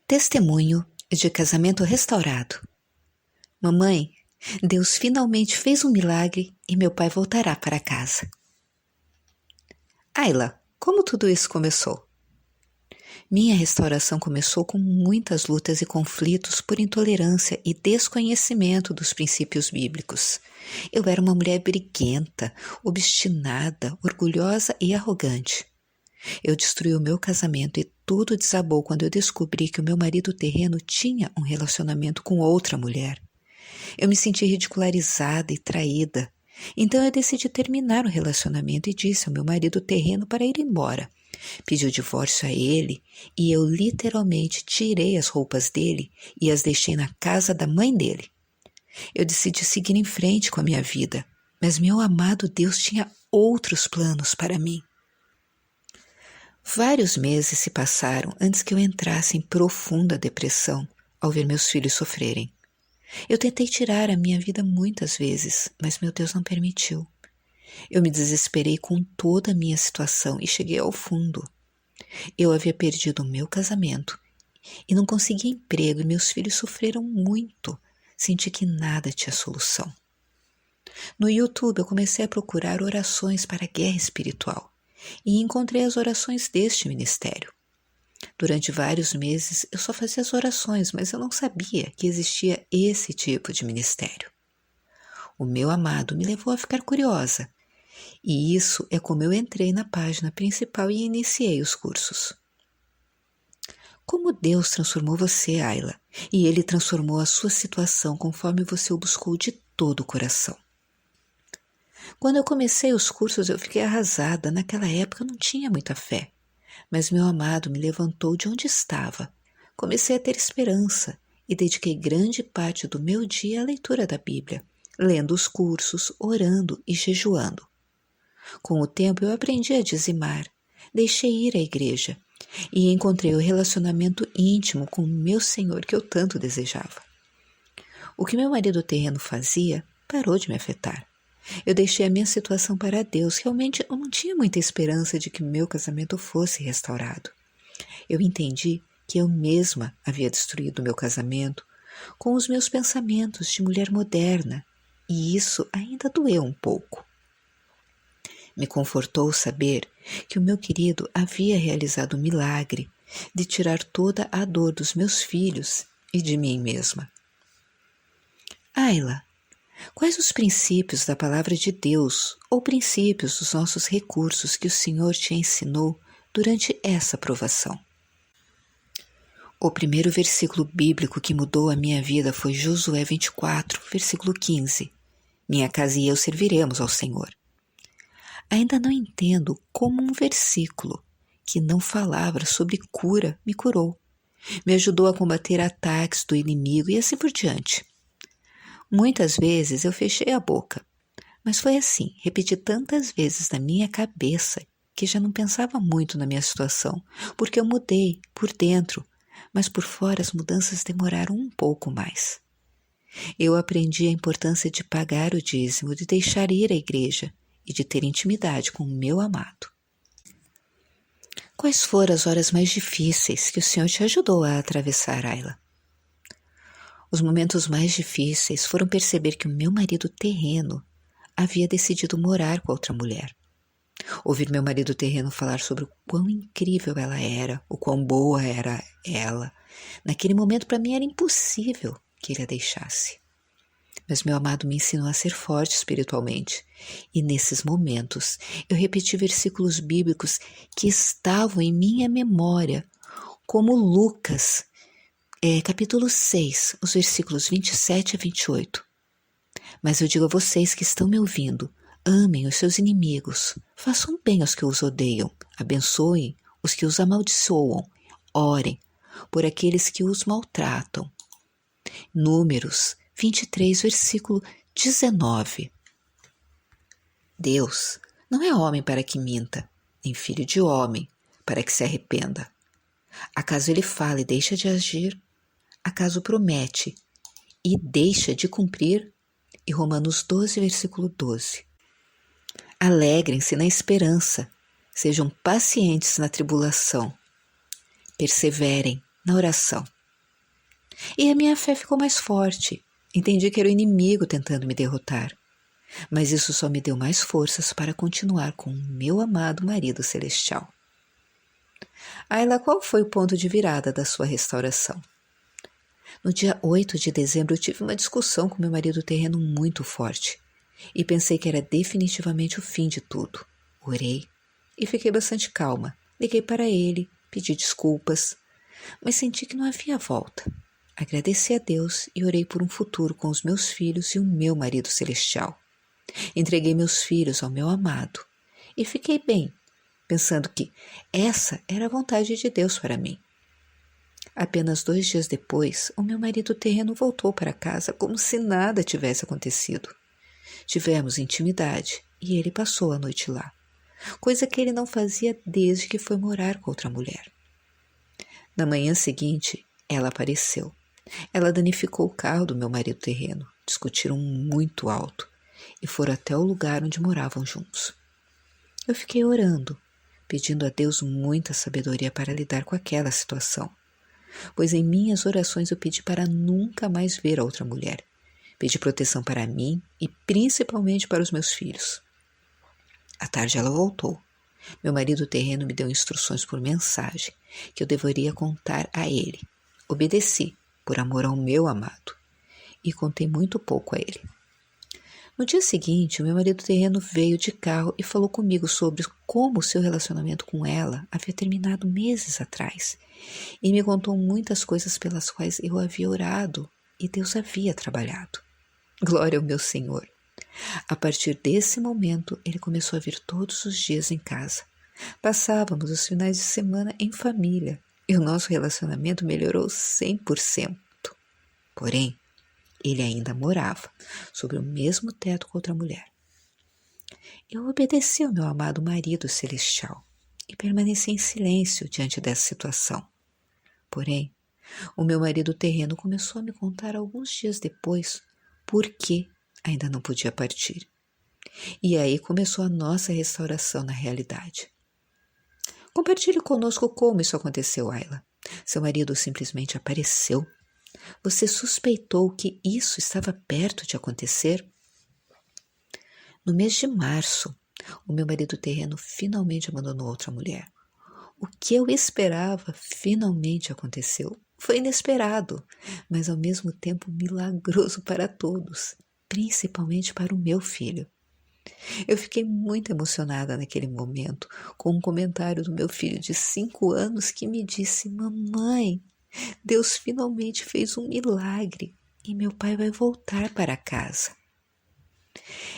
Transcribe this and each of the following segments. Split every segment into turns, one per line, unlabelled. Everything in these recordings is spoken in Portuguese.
Testemunho de casamento restaurado. Mamãe, Deus finalmente fez um milagre e meu pai voltará para casa. Ayla, como tudo isso começou? Minha restauração começou com muitas lutas e conflitos por intolerância e desconhecimento dos princípios bíblicos. Eu era uma mulher briguenta, obstinada, orgulhosa e arrogante. Eu destruí o meu casamento e tudo desabou quando eu descobri que o meu marido terreno tinha um relacionamento com outra mulher. Eu me senti ridicularizada e traída. Então eu decidi terminar o relacionamento e disse ao meu marido terreno para ir embora. Pedi o divórcio a ele e eu literalmente tirei as roupas dele e as deixei na casa da mãe dele. Eu decidi seguir em frente com a minha vida, mas meu amado Deus tinha outros planos para mim. Vários meses se passaram antes que eu entrasse em profunda depressão ao ver meus filhos sofrerem. Eu tentei tirar a minha vida muitas vezes, mas meu Deus não permitiu. Eu me desesperei com toda a minha situação e cheguei ao fundo. Eu havia perdido o meu casamento e não conseguia emprego e meus filhos sofreram muito. Senti que nada tinha solução. No YouTube eu comecei a procurar orações para a guerra espiritual e encontrei as orações deste ministério. Durante vários meses eu só fazia as orações, mas eu não sabia que existia esse tipo de ministério. O meu amado me levou a ficar curiosa, e isso é como eu entrei na página principal e iniciei os cursos. Como Deus transformou você, Ayla, e Ele transformou a sua situação conforme você o buscou de todo o coração. Quando eu comecei os cursos eu fiquei arrasada, naquela época eu não tinha muita fé. Mas meu amado me levantou de onde estava. Comecei a ter esperança e dediquei grande parte do meu dia à leitura da Bíblia, lendo os cursos, orando e jejuando. Com o tempo eu aprendi a dizimar, deixei ir à igreja e encontrei o relacionamento íntimo com o meu Senhor que eu tanto desejava. O que meu marido terreno fazia parou de me afetar. Eu deixei a minha situação para Deus. Realmente eu não tinha muita esperança de que meu casamento fosse restaurado. Eu entendi que eu mesma havia destruído meu casamento com os meus pensamentos de mulher moderna, e isso ainda doeu um pouco. Me confortou saber que o meu querido havia realizado o milagre de tirar toda a dor dos meus filhos e de mim mesma. Ayla, quais os princípios da palavra de Deus ou princípios dos nossos recursos que o Senhor te ensinou durante essa provação? O primeiro versículo bíblico que mudou a minha vida foi Josué 24, versículo 15. Minha casa e eu serviremos ao Senhor. Ainda não entendo como um versículo que não falava sobre cura me curou. Me ajudou a combater ataques do inimigo e assim por diante. Muitas vezes eu fechei a boca, mas foi assim, repeti tantas vezes na minha cabeça que já não pensava muito na minha situação, porque eu mudei por dentro, mas por fora as mudanças demoraram um pouco mais. Eu aprendi a importância de pagar o dízimo, de deixar ir à igreja e de ter intimidade com o meu amado. Quais foram as horas mais difíceis que o Senhor te ajudou a atravessar, Ayla? Os momentos mais difíceis foram perceber que o meu marido terreno havia decidido morar com outra mulher. Ouvir meu marido terreno falar sobre o quão incrível ela era, o quão boa era ela. Naquele momento, para mim, era impossível que ele a deixasse. Mas meu amado me ensinou a ser forte espiritualmente. E nesses momentos, eu repeti versículos bíblicos que estavam em minha memória, como Lucas, capítulo 6, os versículos 27 a 28. Mas eu digo a vocês que estão me ouvindo, amem os seus inimigos, façam bem aos que os odeiam, abençoem os que os amaldiçoam, orem por aqueles que os maltratam. Números 23, versículo 19. Deus não é homem para que minta, nem filho de homem para que se arrependa. Acaso ele fala e deixa de agir? Acaso promete e deixa de cumprir? E Romanos 12, versículo 12. Alegrem-se na esperança, sejam pacientes na tribulação, perseverem na oração. E a minha fé ficou mais forte. Entendi que era o inimigo tentando me derrotar. Mas isso só me deu mais forças para continuar com o meu amado marido celestial. Ayla, qual foi o ponto de virada da sua restauração? No dia 8 de dezembro eu tive uma discussão com meu marido terreno muito forte e pensei que era definitivamente o fim de tudo. Orei e fiquei bastante calma. Liguei para ele, pedi desculpas, mas senti que não havia volta. Agradeci a Deus e orei por um futuro com os meus filhos e o meu marido celestial. Entreguei meus filhos ao meu amado e fiquei bem, pensando que essa era a vontade de Deus para mim. Apenas 2 dias depois, o meu marido terreno voltou para casa como se nada tivesse acontecido. Tivemos intimidade e ele passou a noite lá, coisa que ele não fazia desde que foi morar com outra mulher. Na manhã seguinte, ela apareceu. Ela danificou o carro do meu marido terreno, discutiram muito alto e foram até o lugar onde moravam juntos. Eu fiquei orando, pedindo a Deus muita sabedoria para lidar com aquela situação, pois em minhas orações eu pedi para nunca mais ver a outra mulher. Pedi proteção para mim e principalmente para os meus filhos. À tarde ela voltou. Meu marido terreno me deu instruções por mensagem que eu deveria contar a ele. Obedeci, por amor ao meu amado, e contei muito pouco a ele. No dia seguinte, o meu marido terreno veio de carro e falou comigo sobre como o seu relacionamento com ela havia terminado meses atrás e me contou muitas coisas pelas quais eu havia orado e Deus havia trabalhado. Glória ao meu Senhor! A partir desse momento, ele começou a vir todos os dias em casa. Passávamos os finais de semana em família e o nosso relacionamento melhorou 100%. Porém, ele ainda morava sobre o mesmo teto com outra mulher. Eu obedeci ao meu amado marido celestial e permaneci em silêncio diante dessa situação. Porém, o meu marido terreno começou a me contar alguns dias depois por que ainda não podia partir. E aí começou a nossa restauração na realidade. Compartilhe conosco como isso aconteceu, Ayla. Seu marido simplesmente apareceu? Você suspeitou que isso estava perto de acontecer? No mês de março, o meu marido terreno finalmente abandonou outra mulher. O que eu esperava finalmente aconteceu. Foi inesperado, mas ao mesmo tempo milagroso para todos, principalmente para o meu filho. Eu fiquei muito emocionada naquele momento com um comentário do meu filho de 5 anos que me disse: "Mamãe, Deus finalmente fez um milagre e meu pai vai voltar para casa."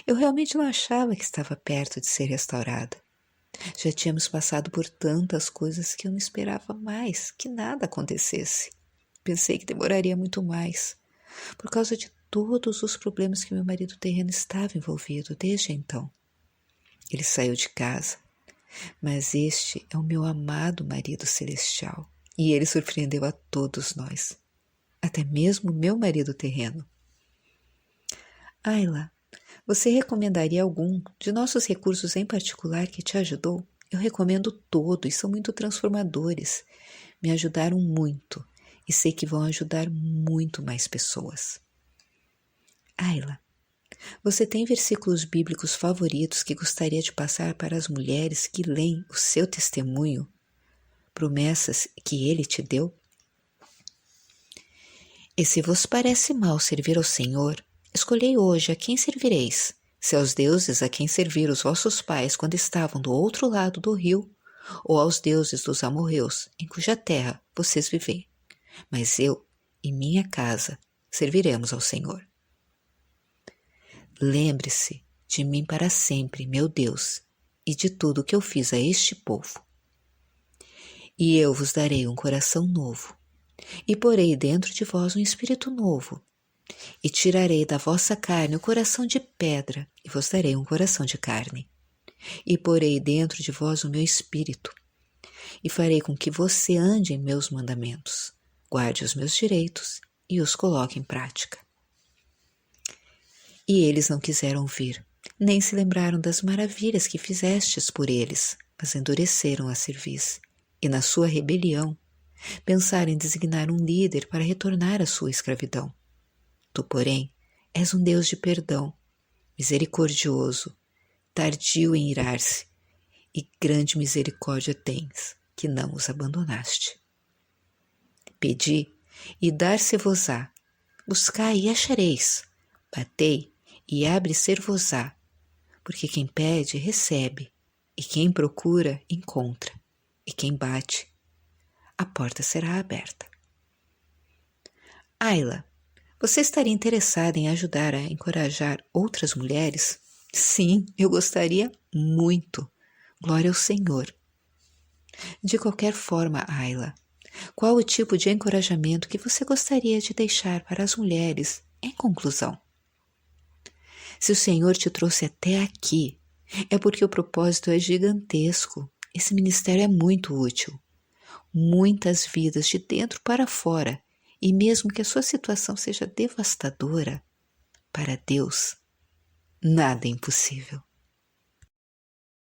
Eu realmente não achava que estava perto de ser restaurada. Já tínhamos passado por tantas coisas que eu não esperava mais que nada acontecesse. Pensei que demoraria muito mais, por causa de todos os problemas que meu marido terreno estava envolvido desde então. Ele saiu de casa, mas este é o meu amado marido celestial e ele surpreendeu a todos nós, até mesmo meu marido terreno. Ayla, você recomendaria algum de nossos recursos em particular que te ajudou? Eu recomendo todos, são muito transformadores. Me ajudaram muito e sei que vão ajudar muito mais pessoas. Ayla, você tem versículos bíblicos favoritos que gostaria de passar para as mulheres que leem o seu testemunho? Promessas que ele te deu? E se vos parece mal servir ao Senhor, escolhei hoje a quem servireis, se aos deuses a quem serviram os vossos pais quando estavam do outro lado do rio, ou aos deuses dos amorreus, em cuja terra vocês vivem. Mas eu e minha casa serviremos ao Senhor. Lembre-se de mim para sempre, meu Deus, e de tudo que eu fiz a este povo. E eu vos darei um coração novo, e porei dentro de vós um espírito novo, e tirarei da vossa carne o coração de pedra, e vos darei um coração de carne. E porei dentro de vós o meu espírito, e farei com que você ande em meus mandamentos, guarde os meus direitos e os coloque em prática. E eles não quiseram ouvir, nem se lembraram das maravilhas que fizestes por eles, mas endureceram a cerviz, e na sua rebelião pensar em designar um líder para retornar à sua escravidão. Tu, porém, és um Deus de perdão, misericordioso, tardio em irar-se, e grande misericórdia tens, que não os abandonaste. Pedi, e dar-se-vos-á, buscai e achareis, batei, e abre-ser-vos-á, porque quem pede, recebe, e quem procura, encontra, e quem bate, a porta será aberta. Ayla, você estaria interessada em ajudar a encorajar outras mulheres? Sim, eu gostaria muito. Glória ao Senhor. De qualquer forma, Ayla, qual o tipo de encorajamento que você gostaria de deixar para as mulheres em conclusão? Se o Senhor te trouxe até aqui, é porque o propósito é gigantesco. Esse ministério é muito útil. Muitas vidas de dentro para fora, e mesmo que a sua situação seja devastadora, para Deus, nada é impossível.